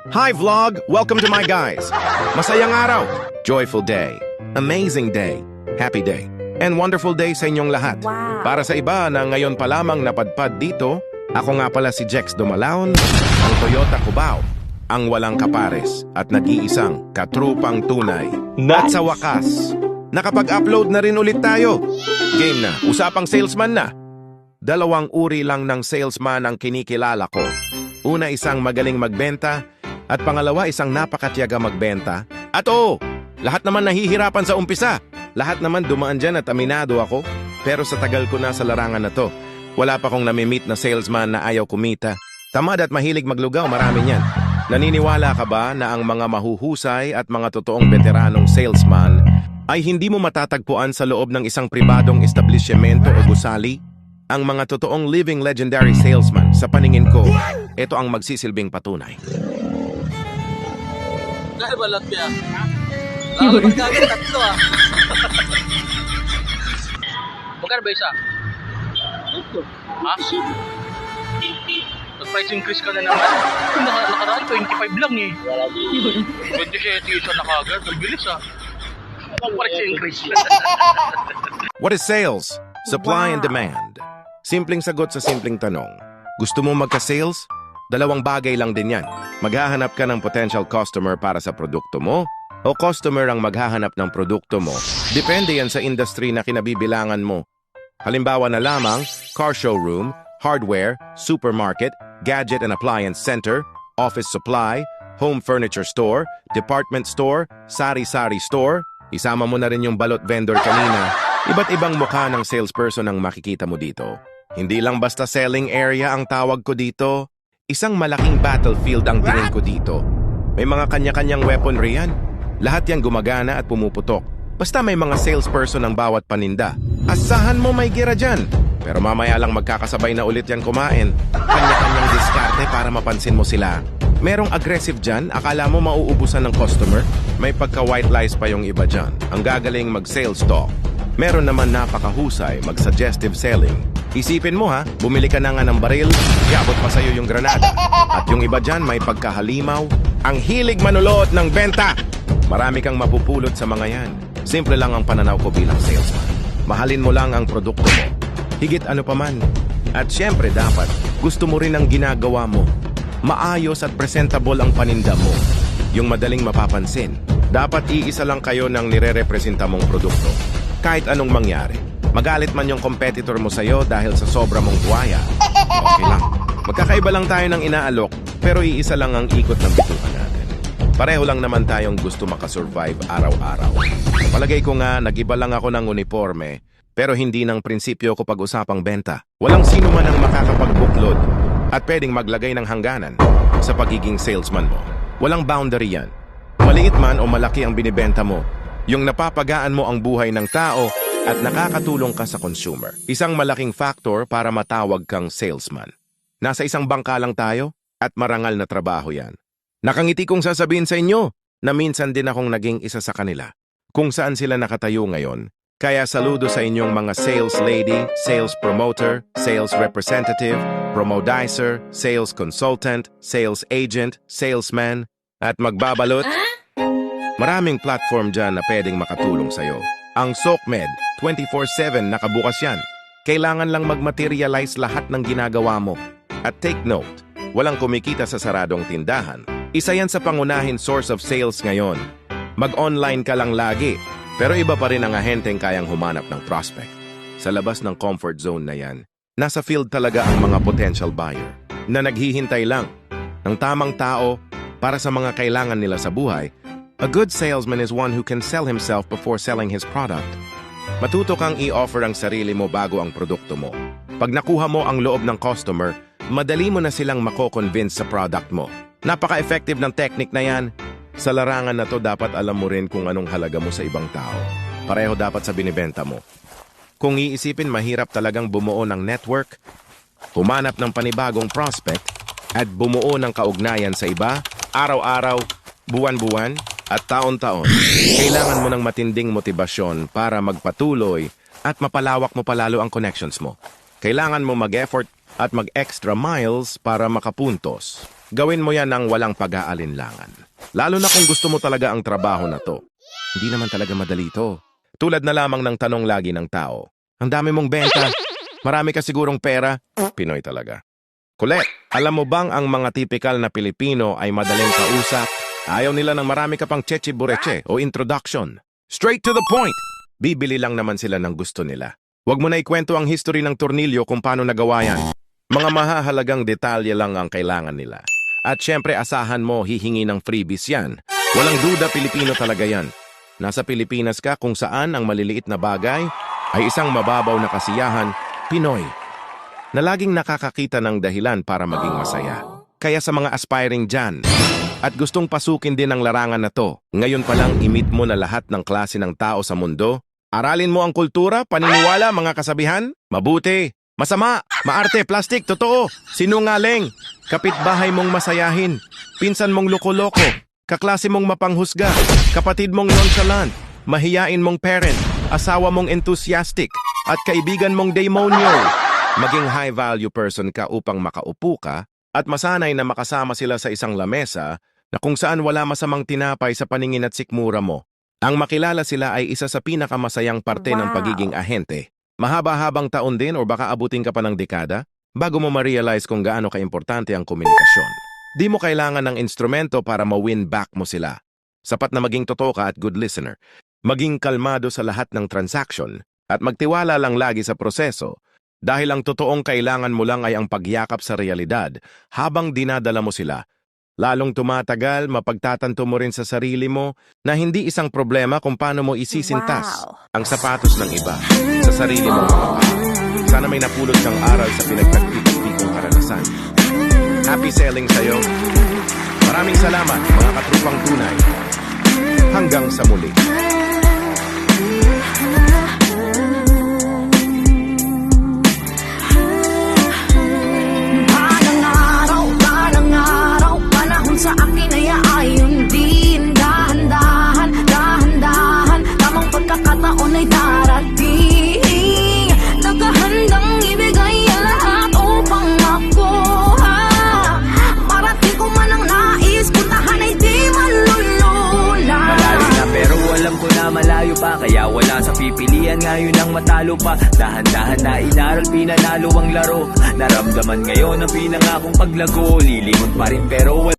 Hi vlog! Welcome to my guys! Masayang araw! Joyful day! Amazing day! Happy day! And wonderful day sa inyong lahat! Wow. Para sa iba na ngayon pa lamang napadpad dito, ako nga pala si Jex Dumalaon, ang Toyota Cubao, ang walang kapares at nag-iisang katrupang tunay. At sa wakas, nakapag-upload na rin ulit tayo. Game na, usapang salesman na. Dalawang uri lang ng salesman ang kinikilala ko. Una, isang magaling magbenta, at pangalawa, isang napakatiyaga magbenta. At oo, lahat naman nahihirapan sa umpisa. Lahat naman dumaan dyan at aminado ako. Pero sa tagal ko na sa larangan na to, wala pa kong nami-meet na salesman na ayaw kumita. Tamad at mahilig maglugaw, marami niyan. Naniniwala ka ba na ang mga mahuhusay at mga totoong veteranong salesman ay hindi mo matatagpuan sa loob ng isang pribadong establishmento o gusali? Ang mga totoong living legendary salesman, sa paningin ko, ito ang magsisilbing patunay. Dahil ba lahat kaya? Magkagin tatlo ah. Magkano ba isa? Ha? Nag-price increase ka na naman. Nakaraan, 25 lang eh. 27 isa na kagad. Ang bilis ah. Price increase. What is sales? Supply and demand. Simpleng sagot sa simpleng tanong. Gusto mo magka-sales? Dalawang bagay lang din yan. Maghahanap ka ng potential customer para sa produkto mo o customer ang maghahanap ng produkto mo. Depende yan sa industry na kinabibilangan mo. Halimbawa na lamang, car showroom, hardware, supermarket, gadget and appliance center, office supply, home furniture store, department store, sari-sari store. Isama mo na rin yung balot vendor kanina. Iba't ibang mukha ng salesperson ang makikita mo dito. Hindi lang basta selling area ang tawag ko dito. Isang malaking battlefield ang tingin ko dito. May mga kanya-kanyang weaponry yan. Lahat yan gumagana at pumuputok. Basta may mga salesperson ang bawat paninda. Asahan mo may gira dyan. Pero mamaya lang magkakasabay na ulit yan kumain. Kanya-kanyang diskarte para mapansin mo sila. Merong aggressive dyan, akala mo mauubusan ng customer. May pagka-white lies pa yung iba dyan. Ang gagaling mag-sales talk. Meron naman napakahusay, mag-suggestive selling. Isipin mo ha, bumili ka na nga ng baril, iabot pa sa'yo yung granada. At yung iba dyan may pagkahalimaw, ang hilig manulot ng benta. Marami kang mapupulot sa mga yan. Simple lang ang pananaw ko bilang salesman. Mahalin mo lang ang produkto mo. Higit ano pa man. At syempre dapat, gusto mo rin ang ginagawa mo. Maayos at presentable ang paninda mo. Yung madaling mapapansin. Dapat iisa lang kayo ng nire-representa mong produkto. Kahit anong mangyari. Magalit man yung competitor mo sa'yo dahil sa sobra mong buhaya. Okay lang. Magkakaiba lang tayo ng inaalok, pero iisa lang ang ikot ng bituka natin. Pareho lang naman tayong gusto makasurvive araw-araw. Palagay ko nga, nag-iba lang ako ng uniforme, pero hindi ng prinsipyo ko pag-usapang benta. Walang sino man ang makakapagbuklod at pwedeng maglagay ng hangganan sa pagiging salesman mo. Walang boundary yan. Maliit man o malaki ang binibenta mo, yung napapagaan mo ang buhay ng tao at nakakatulong ka sa consumer. Isang malaking factor para matawag kang salesman. Nasa isang bangka lang tayo at marangal na trabaho yan. Nakangiti kong sasabihin sa inyo na minsan din akong naging isa sa kanila. Kung saan sila nakatayo ngayon. Kaya saludo sa inyong mga sales lady, sales promoter, sales representative, promodizer, sales consultant, sales agent, salesman, at magbabalot. Maraming platform dyan na pwedeng makatulong sa'yo. Ang SOCMED, 24/7 nakabukas yan. Kailangan lang mag-materialize lahat ng ginagawa mo. At take note, walang kumikita sa saradong tindahan. Isa yan sa pangunahin source of sales ngayon. Mag-online ka lang lagi, pero iba pa rin ang ahenteng kayang humanap ng prospect. Sa labas ng comfort zone na yan, nasa field talaga ang mga potential buyer na naghihintay lang ng tamang tao para sa mga kailangan nila sa buhay. A good salesman is one who can sell himself before selling his product. Matuto kang i-offer ang sarili mo bago ang produkto mo. Pag nakuha mo ang loob ng customer, madali mo na silang mako-convince sa product mo. Napaka-effective ng technique na yan. Sa larangan na to, dapat alam mo rin kung anong halaga mo sa ibang tao. Pareho dapat sa binibenta mo. Kung iisipin, mahirap talagang bumuo ng network, humanap ng panibagong prospect, at bumuo ng kaugnayan sa iba, araw-araw, buwan-buwan, at taon-taon. Kailangan mo ng matinding motibasyon para magpatuloy at mapalawak mo palalo ang connections mo. Kailangan mo mag-effort at mag-extra miles para makapuntos. Gawin mo yan ng walang pag-aalinlangan. Lalo na kung gusto mo talaga ang trabaho na to. Hindi naman talaga madali to. Tulad na lamang ng tanong lagi ng tao. Ang dami mong benta. Marami ka sigurong pera. Pinoy talaga. Colette, alam mo bang ang mga tipikal na Pilipino ay madaling kausap? Ayaw nila ng marami ka pang cheche-bureche o introduction. Straight to the point! Bibili lang naman sila ng gusto nila. Huwag mo na ikwento ang history ng tornilyo kung paano nagawa yan. Mga mahahalagang detalye lang ang kailangan nila. At syempre asahan mo hihingi ng freebies yan. Walang duda Pilipino talaga yan. Nasa Pilipinas ka kung saan ang maliliit na bagay ay isang mababaw na kasiyahan, Pinoy, na laging nakakakita ng dahilan para maging masaya. Kaya sa mga aspiring dyan, at gustong pasukin din ang larangan na to, ngayon pa lang i-meet mo na lahat ng klase ng tao sa mundo, aralin mo ang kultura, paniniwala, mga kasabihan, mabuti, masama, maarte, plastik, totoo, sinungaling, kapitbahay mong masayahin, pinsan mong loko-loko, kaklase mong mapanghusga, kapatid mong nonchalant, mahiyain mong parent, asawa mong enthusiastic, at kaibigan mong demonyo. Maging high-value person ka upang makaupo ka at masanay na makasama sila sa isang lamesa na kung saan wala masamang tinapay sa paningin at sikmura mo. Ang makilala sila ay isa sa pinakamasayang parte ng pagiging ahente. Mahaba-habang taon din o baka abutin ka pa ng dekada bago mo ma-realize kung gaano kaimportante ang komunikasyon. Di mo kailangan ng instrumento para ma-win back mo sila. Sapat na maging totoo ka at good listener. Maging kalmado sa lahat ng transaction at magtiwala lang lagi sa proseso dahil ang totoong kailangan mo lang ay ang pagyakap sa realidad habang dinadala mo sila. Lalong tumatagal, mapagtatanto mo rin sa sarili mo na hindi isang problema kung paano mo isisintas ang sapatos ng iba sa sarili mong mga paa. Sana may napulot kang aral sa pinagtagpitagpitong karanasan. Happy selling sa'yo. Maraming salamat, mga katrupang tunay. Hanggang sa muli. Sa akin ay ayon din. Dahan-dahan, dahan-dahan, tamang pagkakataon ay darating. Naghahandang ibigay ang lahat upang makuha. Marating ko man ang nais, puntahan ay di maluluna. Malayo na pero alam ko na malayo pa, kaya wala sa pipilian ngayon ang matalo pa. Dahan-dahan na inaral, pinanalo ang laro. Naramdaman ngayon ang pinangakong paglago. Lilimot pa rin pero